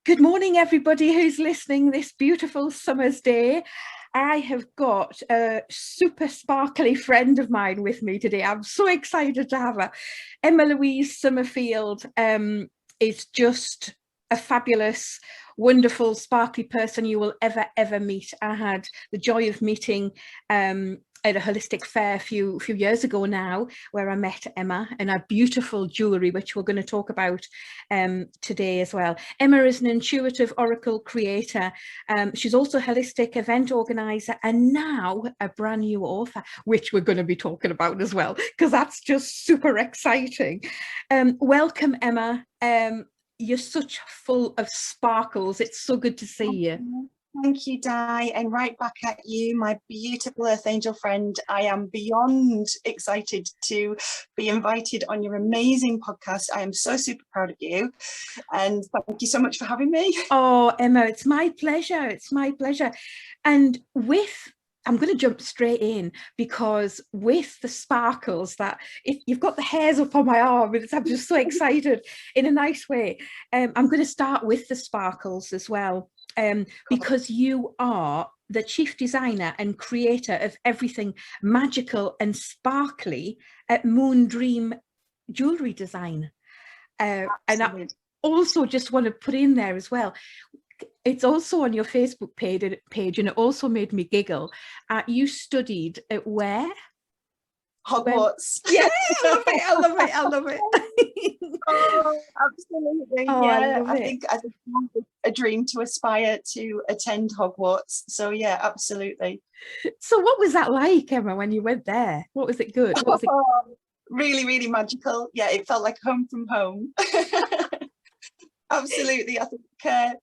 Good morning, everybody who's listening this beautiful summer's day. I have got a super sparkly friend of mine with me today. I'm so excited to have her. Louise Summerfield is just a fabulous, wonderful, sparkly person you will ever meet. I had the joy of meeting at a holistic fair a few years ago now, where I met Emma and our beautiful jewellery, which we're going to talk about today as well. Emma is an intuitive oracle creator. She's also a holistic event organizer and now a brand new author, which we're going to be talking about as well, because that's just super exciting. Welcome, Emma. You're such full of sparkles. It's so good to see you. Thank you, Di, and right back at you, my beautiful Earth Angel friend. I am beyond excited to be invited on your amazing podcast. I am so super proud of you, and thank you so much for having me. Oh, Emma, it's my pleasure. It's my pleasure. And I'm going to jump straight in, because with the sparkles that you've got the hairs up on my arm, and I'm just so excited in a nice way. I'm going to start with the sparkles as well. Because you are the chief designer and creator of everything magical and sparkly at Moon Dream Jewellery Design. And I also just want to put in there as well, it's also on your Facebook page, and it also made me giggle. You studied at where? Hogwarts. Yeah, I love it. Oh, absolutely. Oh, yeah, I think I think a dream to aspire to attend Hogwarts. So yeah, absolutely. So what was that like, Emma, when you went there? What was it good? What was it? Really, really magical. Yeah, it felt like home from home. Absolutely. I think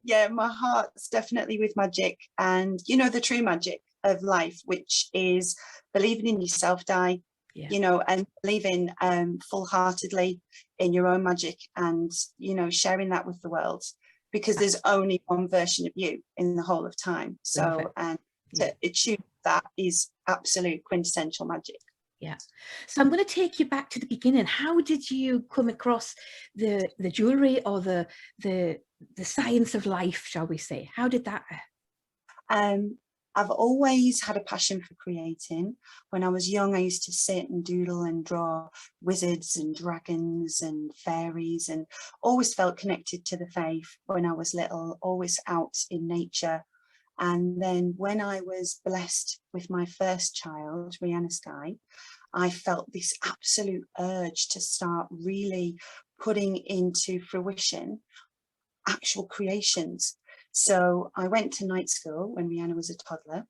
yeah, my heart's definitely with magic, and you know, the true magic of life, which is believing in yourself, Di. Yeah. You know, and believing full-heartedly in your own magic, and you know, sharing that with the world, because there's only one version of you in the whole of time. So and to achieve that is absolute quintessential magic. Yeah. So I'm going to take you back to the beginning. How did you come across the jewelry, or the science of life, shall we say? How did that? I've always had a passion for creating. When I was young, I used to sit and doodle and draw wizards and dragons and fairies, and always felt connected to the faith when I was little, always out in nature. And then when I was blessed with my first child, Rihanna Sky, I felt this absolute urge to start really putting into fruition actual creations. So I went to night school when Rihanna was a toddler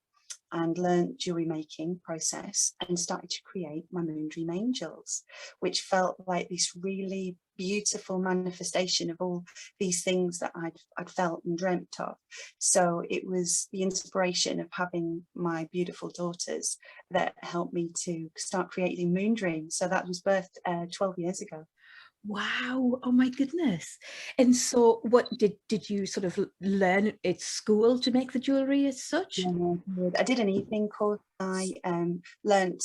and learned jewelry making process and started to create my Moon Dream Angels, which felt like this really beautiful manifestation of all these things that I'd felt and dreamt of. So it was the inspiration of having my beautiful daughters that helped me to start creating Moon Dream. So that was birthed 12 years ago. Wow, oh my goodness. And so what did you sort of learn at school to make the jewelry as such? Yeah, I did an evening course. I learnt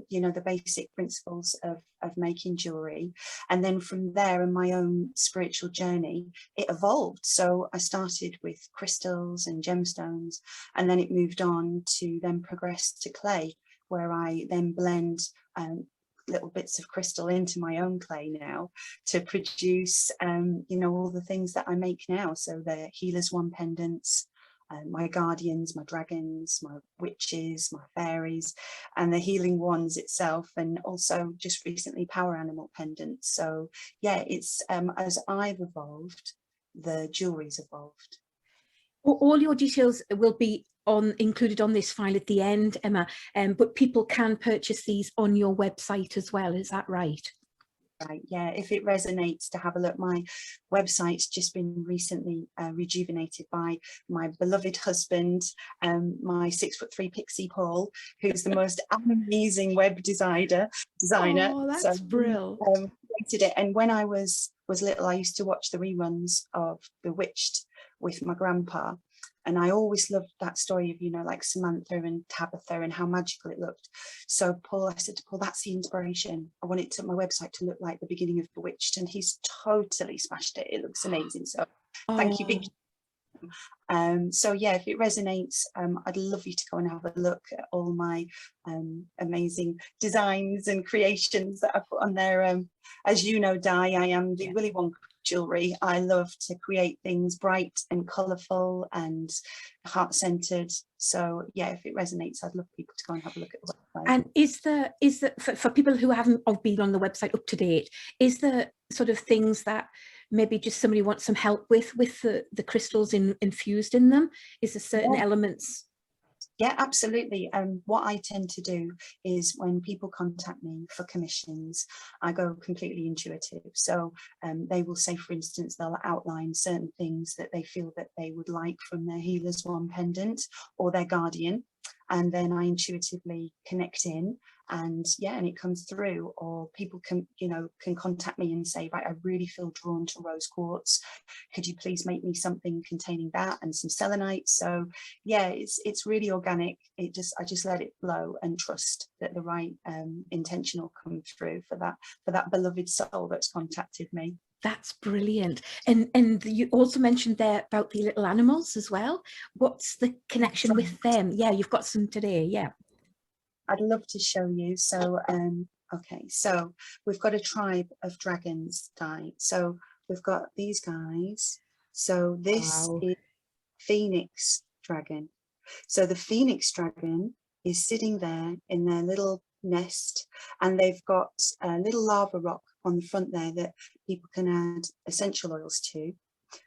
you know, the basic principles of making jewelry, and then from there in my own spiritual journey it evolved. So I started with crystals and gemstones, and then it moved on to then progress to clay, where I then blend little bits of crystal into my own clay now to produce you know, all the things that I make now. So the Healer's Wand pendants, my guardians, my dragons, my witches, my fairies, and the healing wands itself, and also just recently power animal pendants. So yeah, it's as I've evolved, the jewelry's evolved. All your details will be included on this file at the end, Emma, but people can purchase these on your website as well, is that right? Right, yeah, if it resonates, to have a look. My website's just been recently rejuvenated by my beloved husband, my 6'3" pixie Paul, who's the most amazing web designer. Oh, that's brilliant. Created it. And when I was little, I used to watch the reruns of Bewitched with my grandpa, and I always loved that story of, you know, like Samantha and Tabitha and how magical it looked. So Paul, I said to Paul, that's the inspiration. I want it to my website to look like the beginning of Bewitched, and he's totally smashed it. It looks amazing. So thank you, big So yeah, if it resonates, I'd love you to go and have a look at all my amazing designs and creations that I put on there. As you know, Di, I am the Willy Wonka jewellery. I love to create things bright and colourful and heart-centered. So yeah, if it resonates, I'd love people to go and have a look at the website. And is there for people who haven't been on the website up to date, is there sort of things that maybe just somebody wants some help with the crystals infused in them? Is there certain elements? Yeah, absolutely. What I tend to do is when people contact me for commissions, I go completely intuitive. So they will say, for instance, they'll outline certain things that they feel that they would like from their healer's wand pendant or their guardian. And then I intuitively connect in, and yeah, and it comes through. Or people can, you know, can contact me and say, right, I really feel drawn to rose quartz. Could you please make me something containing that and some selenite? So yeah, it's really organic. I just let it flow and trust that the right intention will come through for that beloved soul that's contacted me. That's brilliant. And you also mentioned there about the little animals as well. What's the connection with them? Yeah, you've got some today. Yeah, I'd love to show you. So okay, so we've got a tribe of dragons, Di. So we've got these guys. So this is Phoenix dragon. So the Phoenix dragon is sitting there in their little nest, and they've got a little lava rock on the front there that people can add essential oils to.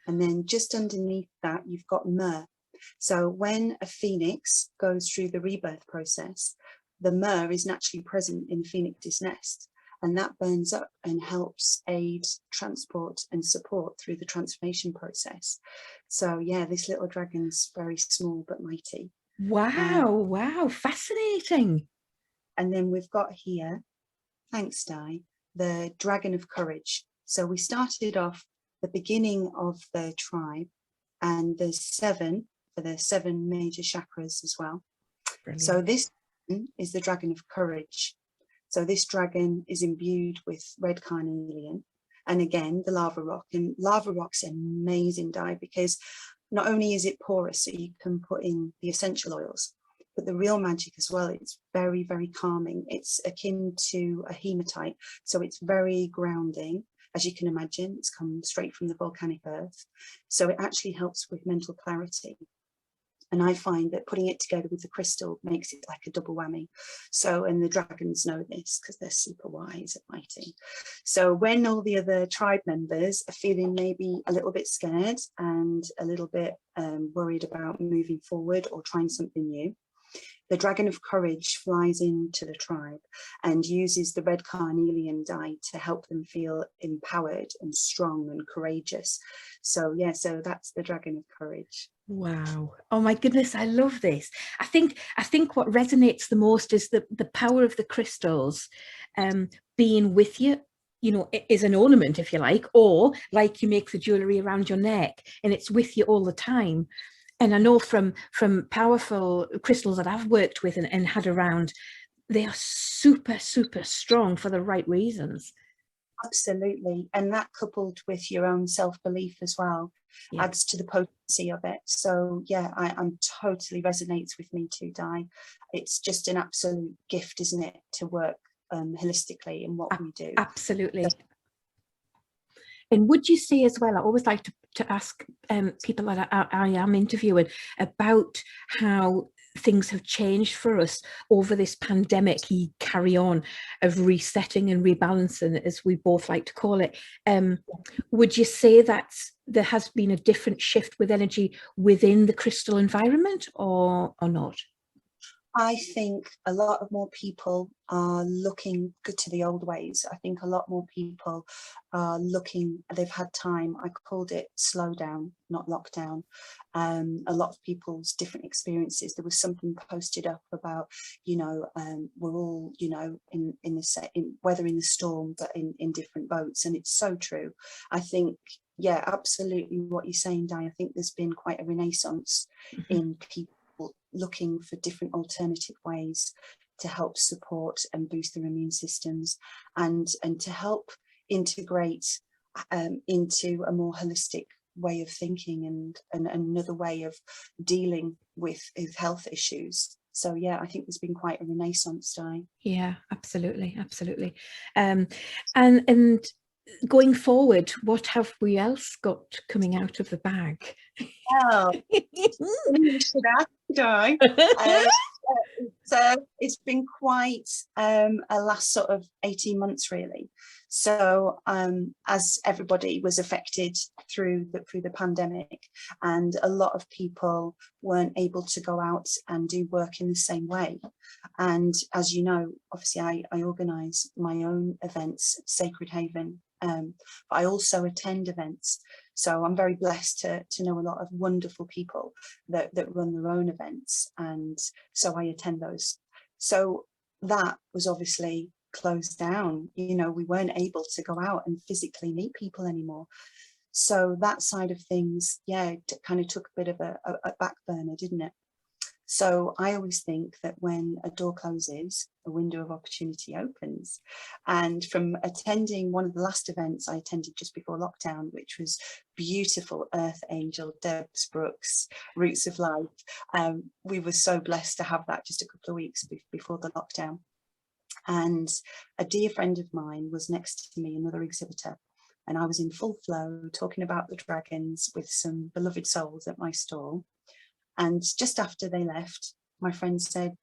And then just underneath that, you've got myrrh. So when a phoenix goes through the rebirth process, the myrrh is naturally present in the phoenix's nest, and that burns up and helps aid, transport and support through the transformation process. So yeah, this little dragon's very small but mighty. Wow, wow, fascinating. And then we've got here, thanks Di, the Dragon of Courage. So we started off the beginning of the tribe, and there's 7 for the 7 major chakras as well. Brilliant. So this is the Dragon of Courage. So this dragon is imbued with red carnelian, and again the lava rock. And lava rock's an amazing dye because not only is it porous, so you can put in the essential oils, but the real magic as well, it's very, very calming. It's akin to a hematite, so it's very grounding. As you can imagine, it's come straight from the volcanic earth. So it actually helps with mental clarity. And I find that putting it together with the crystal makes it like a double whammy. So, and the dragons know this because they're super wise and mighty. So when all the other tribe members are feeling maybe a little bit scared and a little bit worried about moving forward or trying something new, the Dragon of Courage flies into the tribe and uses the red carnelian dye to help them feel empowered and strong and courageous. So yeah, so that's the Dragon of Courage. Wow. Oh my goodness, I love this. I think what resonates the most is the power of the crystals being with you, you know, is an ornament, if you like, or like you make the jewelry around your neck and it's with you all the time. And I know from powerful crystals that I've worked with and had around, they are super, super strong for the right reasons. Absolutely. And that coupled with your own self-belief as well adds to the potency of it. So yeah, I'm totally resonates with me too, Di. It's just an absolute gift, isn't it, to work holistically in what we do. Absolutely. And would you say as well, I always like to ask people that I am interviewing about how things have changed for us over this pandemic carry on of resetting and rebalancing, as we both like to call it. Would you say that there has been a different shift with energy within the crystal environment or not? I think a lot of more people are looking good to the old ways. I think a lot more people are looking, they've had time. I called it slow down, not lockdown. A lot of people's different experiences. There was something posted up about, you know, we're all, you know, in weathering the storm, but in different boats. And it's so true. I think, yeah, absolutely what you're saying, Di. I think there's been quite a renaissance in people looking for different alternative ways to help support and boost their immune systems and to help integrate into a more holistic way of thinking and another way of dealing with health issues. So yeah, I think there's been quite a renaissance, Di. Yeah, absolutely, absolutely. And going forward, what have we else got coming out of the bag? Oh, you should ask, Di. So it's been quite a last sort of 18 months, really. So as everybody was affected through the pandemic, and a lot of people weren't able to go out and do work in the same way. And as you know, obviously I organise my own events, Sacred Haven, but I also attend events. So I'm very blessed to know a lot of wonderful people that run their own events, and so I attend those. So that was obviously closed down. You know, we weren't able to go out and physically meet people anymore. So that side of things, yeah, it kind of took a bit of a back burner, didn't it? So I always think that when a door closes, a window of opportunity opens. And from attending one of the last events I attended just before lockdown, which was beautiful Earth Angel, Debs Brooks, Roots of Life, we were so blessed to have that just a couple of weeks before the lockdown. And a dear friend of mine was next to me, another exhibitor, and I was in full flow talking about the dragons with some beloved souls at my stall. And just after they left, my friend said,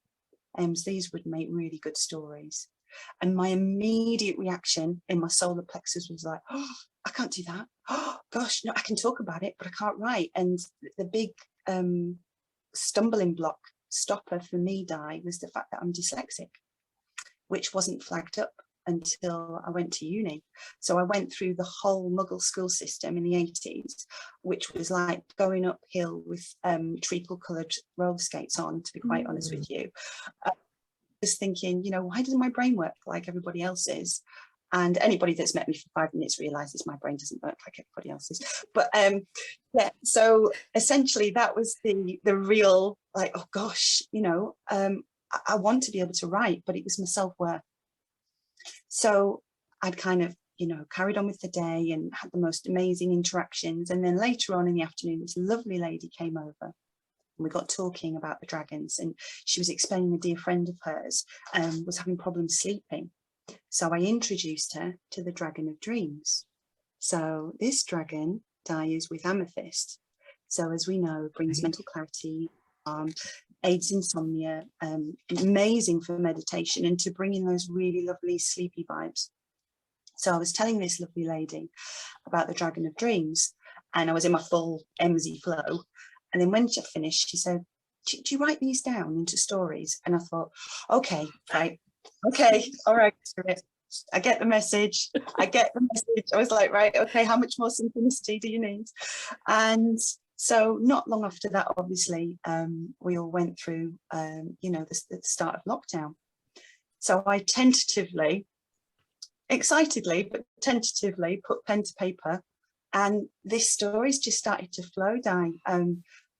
these would make really good stories. And my immediate reaction in my solar plexus was like, oh, I can't do that. Oh, gosh, no, I can talk about it, but I can't write. And the big stumbling block stopper for me, Di, was the fact that I'm dyslexic, which wasn't flagged up until I went to uni. So I went through the whole Muggle school system in the 80s, which was like going uphill with treacle coloured roller skates on, to be quite honest with you. Just thinking, you know, why doesn't my brain work like everybody else's? And anybody that's met me for 5 minutes realizes my brain doesn't work like everybody else's. But yeah, so essentially that was the real, like, oh gosh, you know, I want to be able to write, but it was my self-worth. So I'd kind of, you know, carried on with the day and had the most amazing interactions. And then later on in the afternoon, this lovely lady came over and we got talking about the dragons. And she was explaining a dear friend of hers was having problems sleeping. So I introduced her to the Dragon of Dreams. So this dragon dies with amethyst. So as we know, brings mental clarity, aids insomnia, amazing for meditation and to bring in those really lovely sleepy vibes. So I was telling this lovely lady about the Dragon of Dreams, and I was in my full MZ flow. And then when she finished, she said, do you write these down into stories? And I thought, okay, right, okay, all right, I get the message. I get the message. I was like, right, okay, how much more synchronicity do you need? And so not long after that, obviously, we all went through, you know, the start of lockdown. So I tentatively, excitedly, but tentatively put pen to paper, and this story's just started to flow down.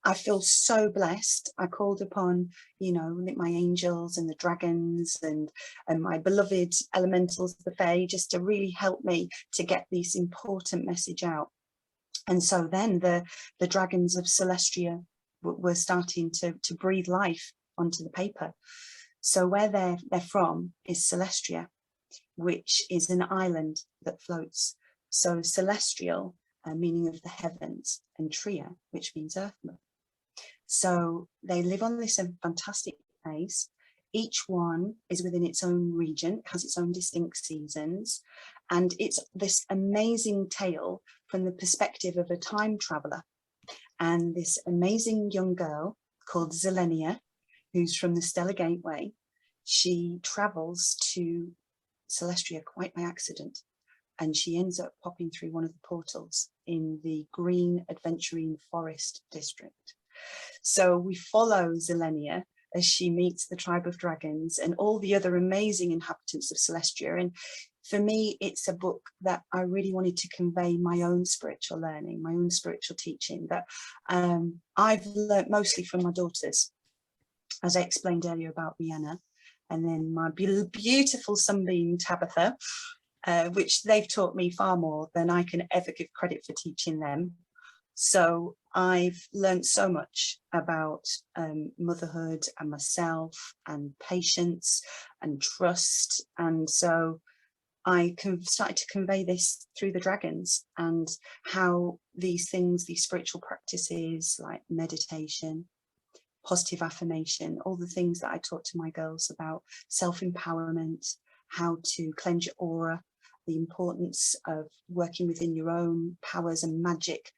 I feel so blessed. I called upon, you know, my angels and the dragons and my beloved elementals, the fae, just to really help me to get this important message out. And so then the dragons of Celestria were starting to breathe life onto the paper. So where they're from is Celestria, which is an island that floats. So celestial, meaning of the heavens, and tria, which means earth. So they live on this fantastic place. Each one is within its own region, has its own distinct seasons, and it's this amazing tale from the perspective of a time traveller. And this amazing young girl called Zelenia, who's from the Stellar Gateway, she travels to Celestria quite by accident, and she ends up popping through one of the portals in the Green Adventuring Forest district. So we follow Zelenia as she meets the tribe of dragons and all the other amazing inhabitants of Celestia. And for me, it's a book that I really wanted to convey my own spiritual learning, my own spiritual teaching that I've learnt mostly from my daughters, as I explained earlier about Rihanna, and then my beautiful sunbeam Tabitha, which they've taught me far more than I can ever give credit for teaching them. So I've learned so much about motherhood and myself and patience and trust. And so I started to convey this through the dragons, and how these things, these spiritual practices like meditation, positive affirmation, all the things that I taught to my girls about self-empowerment, how to cleanse your aura, the importance of working within your own powers and magic,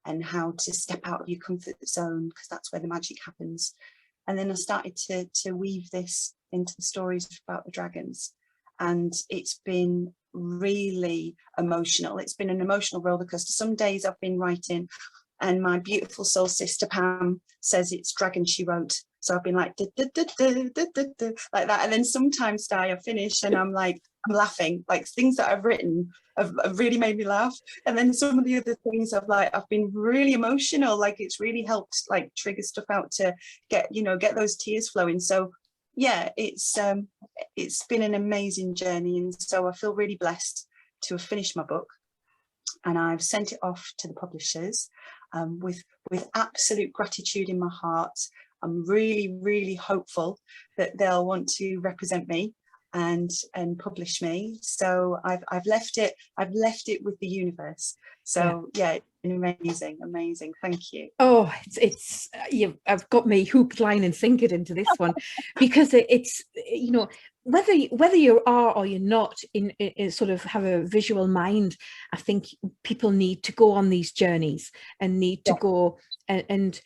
and how to step out of your comfort zone, because that's where the magic happens. And then I started to weave this into the stories about the dragons. And it's been really emotional. It's been an emotional roller coaster. Some days I've been writing and my beautiful soul sister Pam says it's dragon she wrote. So I've been like, like that. And then sometimes I finish and I'm like, I'm laughing, like things that I've written have really made me laugh. And then some of the other things I've been really emotional, like it's really helped like trigger stuff out to get those tears flowing. So yeah, it's been an amazing journey. And so I feel really blessed to have finished my book, and I've sent it off to the publishers with absolute gratitude in my heart. I'm really, really hopeful that they'll want to represent me and publish me. So I've left it with the universe. So yeah, it's been amazing. Thank you. Oh, I've got me hook, line and sinker into this one, because it's whether you are or you're not in sort of have a visual mind, I think people need to go on these journeys and need to go and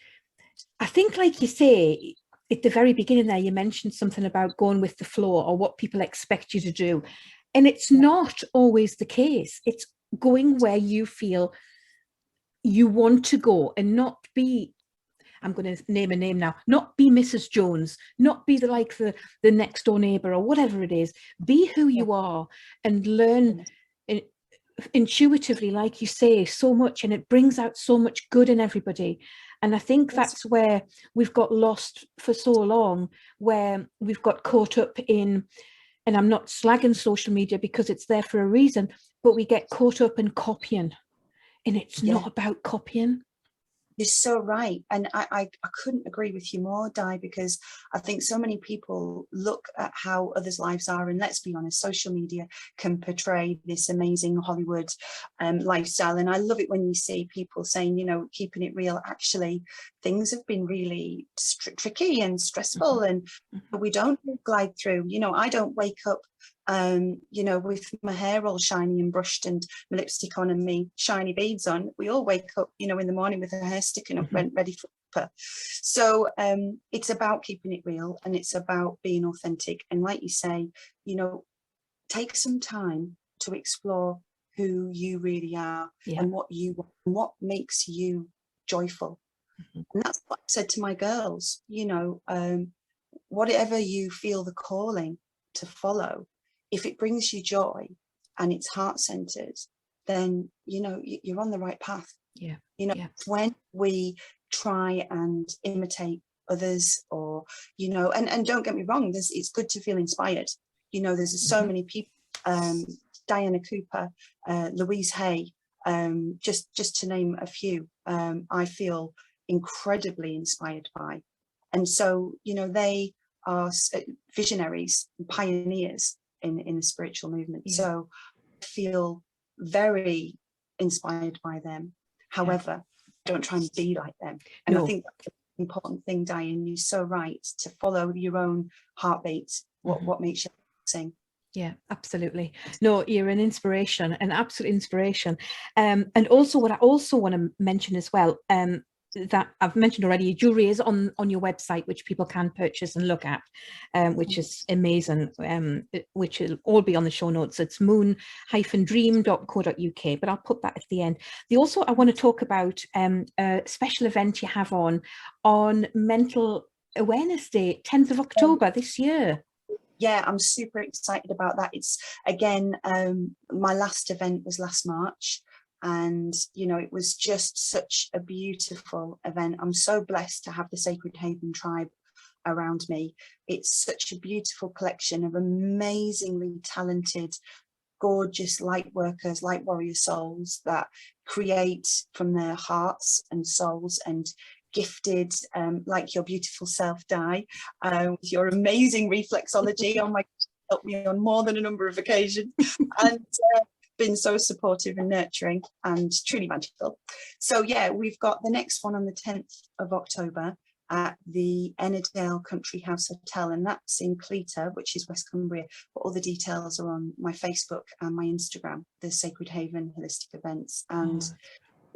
I think, like you say at the very beginning there, you mentioned something about going with the flow or what people expect you to do, and it's not always the case. It's going where you feel you want to go, and not be, I'm going to name a name now, not be Mrs. Jones, not be the next door neighbor or whatever it is. Be who you are and learn intuitively, like you say, so much, and it brings out so much good in everybody. And I think that's where we've got lost for so long, where we've got caught up in, and I'm not slagging social media because it's there for a reason, but we get caught up in copying, and it's not about copying. You're so right. And I couldn't agree with you more, Di, because I think so many people look at how others' lives are. And let's be honest, social media can portray this amazing Hollywood lifestyle. And I love it when you see people saying, keeping it real. Actually, things have been really tricky and stressful, and we don't glide through. I don't wake up with my hair all shiny and brushed and my lipstick on and me shiny beads on. We all wake up, in the morning with our hair sticking up, ready for supper. So it's about keeping it real, and it's about being authentic. And like you say, take some time to explore who you really are and what you want, and what makes you joyful. And that's what I said to my girls, whatever you feel the calling to follow, if it brings you joy and it's heart-centered, then you're on the right path. When we try and imitate others, or and don't get me wrong, it's good to feel inspired. There's so many people, Diana Cooper, Louise Hay, just to name a few, I feel incredibly inspired by. And so they are visionaries and pioneers in the spiritual movement. So I feel very inspired by them. However, don't try and be like them. And I think that's the important thing, Diane. You're so right, to follow your own heartbeat, what makes you sing. Yeah, absolutely. No, you're an inspiration, an absolute inspiration. And also what I also want to mention as well, that I've mentioned already, jewelry is on your website, which people can purchase and look at, which is amazing, which will all be on the show notes. It's moon-dream.co.uk, but I'll put that at the end. I want to talk about a special event you have on Mental Awareness Day, 10th of October this year. Yeah, I'm super excited about that. It's, again, my last event was last March. And, it was just such a beautiful event. I'm so blessed to have the Sacred Haven tribe around me. It's such a beautiful collection of amazingly talented gorgeous light workers, light warrior souls that create from their hearts and souls, and gifted, like your beautiful self, Di, with your amazing reflexology. Oh my, helped me on more than a number of occasions, and been so supportive and nurturing and truly magical. So yeah, we've got the next one on the 10th of October at the Ennerdale Country House Hotel, and that's in Cleator, which is West Cumbria. But all the details are on my Facebook and my Instagram, the Sacred Haven Holistic Events. And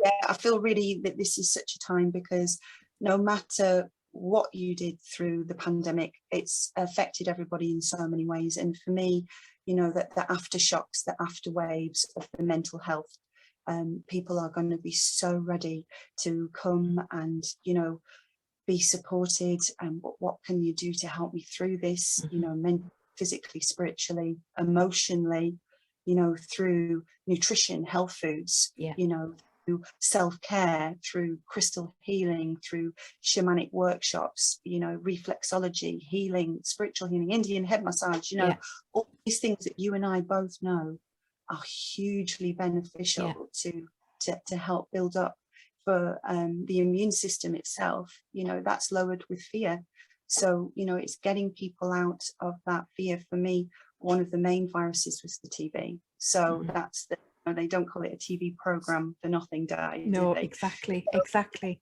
yeah, I feel really that this is such a time, because no matter what you did through the pandemic, it's affected everybody in so many ways. And for me, you know, that the aftershocks, the after waves of the mental health, people are going to be so ready to come and, you know, be supported. And what can you do to help me through this, you know, mentally, physically, spiritually, emotionally, you know, through nutrition, health foods, you know, through self-care, through crystal healing, through shamanic workshops, you know, reflexology, healing, spiritual healing, Indian head massage, you know, all these things that you and I both know are hugely beneficial to help build up for the immune system itself. You know, that's lowered with fear. So, you know, it's getting people out of that fear. For me, one of the main viruses was the TV. So that's the, you know, they don't call it a TV program for nothing, Di. No, exactly, so exactly.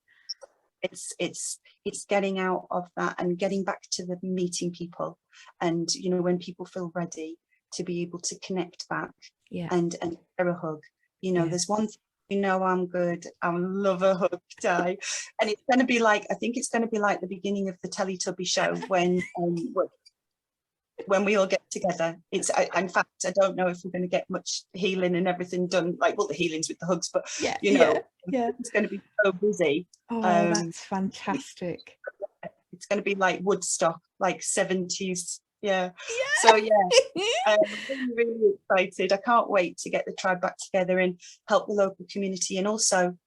It's getting out of that and getting back to the meeting people. And, you know, when people feel ready to be able to connect back and share a hug, you know, there's one thing, you know, I'm good, I love a hug, Di. And it's going to be like, I think it's going to be like the beginning of the Teletubby show when we all get together. It's in fact, I don't know if we're going to get much healing and everything done, like, well, the healings with the hugs, but you know, it's going to be so busy. Oh, that's fantastic. It's going to be like Woodstock, like 70s. So I'm really, really excited. I can't wait to get the tribe back together and help the local community. And also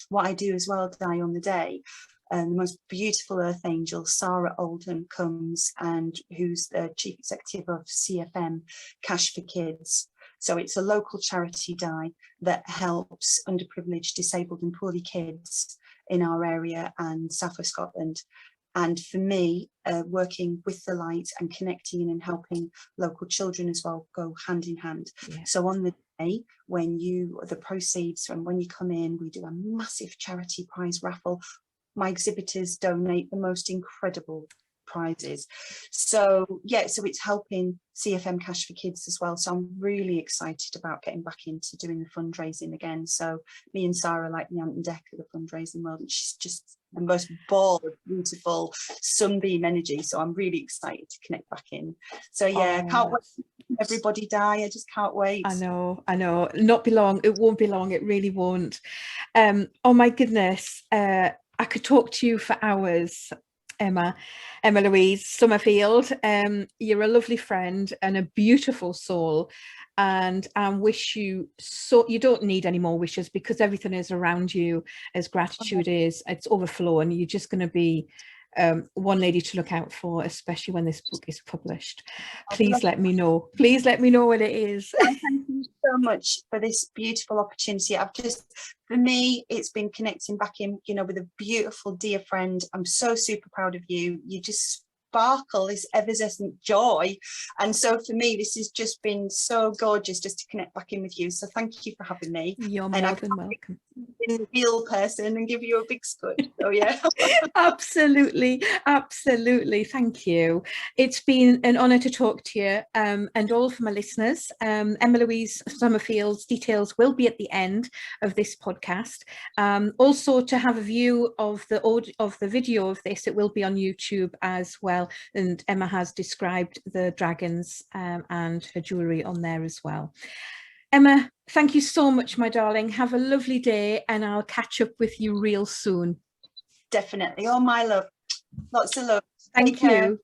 what I do as well, Di, on the day, the most beautiful earth angel, Sarah Oldham, comes, and who's the chief executive of CFM, Cash for Kids. So it's a local charity, Di, that helps underprivileged, disabled and poorly kids in our area and South West Scotland. And for me, working with the light and connecting and helping local children as well go hand in hand. So on the day when the proceeds from when you come in, we do a massive charity prize raffle. My exhibitors donate the most incredible prizes. So so it's helping CFM Cash for Kids as well. So I'm really excited about getting back into doing the fundraising again. So me and Sarah, like the Ant and Dec of the fundraising world, and she's just the most ball of beautiful sunbeam energy. So I'm really excited to connect back in. So can't wait. Everybody, Di, I just can't wait. I know, not be long, it won't be long, it really won't. Oh my goodness, I could talk to you for hours, Emma Louise Summerfield. You're a lovely friend and a beautiful soul, and I wish you you don't need any more wishes, because everything is around you as gratitude is, it's overflowing. You're just going to be one lady to look out for, especially when this book is published. Please let me know. Please let me know what it is. Thank you so much for this beautiful opportunity. For me, it's been connecting back in, you know, with a beautiful dear friend. I'm so super proud of you. You just sparkle this effervescent joy, and so for me this has just been so gorgeous just to connect back in with you. So thank you for having me. You're more than welcome. Be a real person and give you a big scoot. So absolutely, thank you. It's been an honor to talk to you, and all for my listeners. Emma Louise Summerfield's details will be at the end of this podcast. Also, to have a view of the video of this, it will be on YouTube as well, and Emma has described the dragons and her jewellery on there as well. Emma, thank you so much, my darling. Have a lovely day, and I'll catch up with you real soon. Definitely. Oh, my love. Lots of love. Thank you.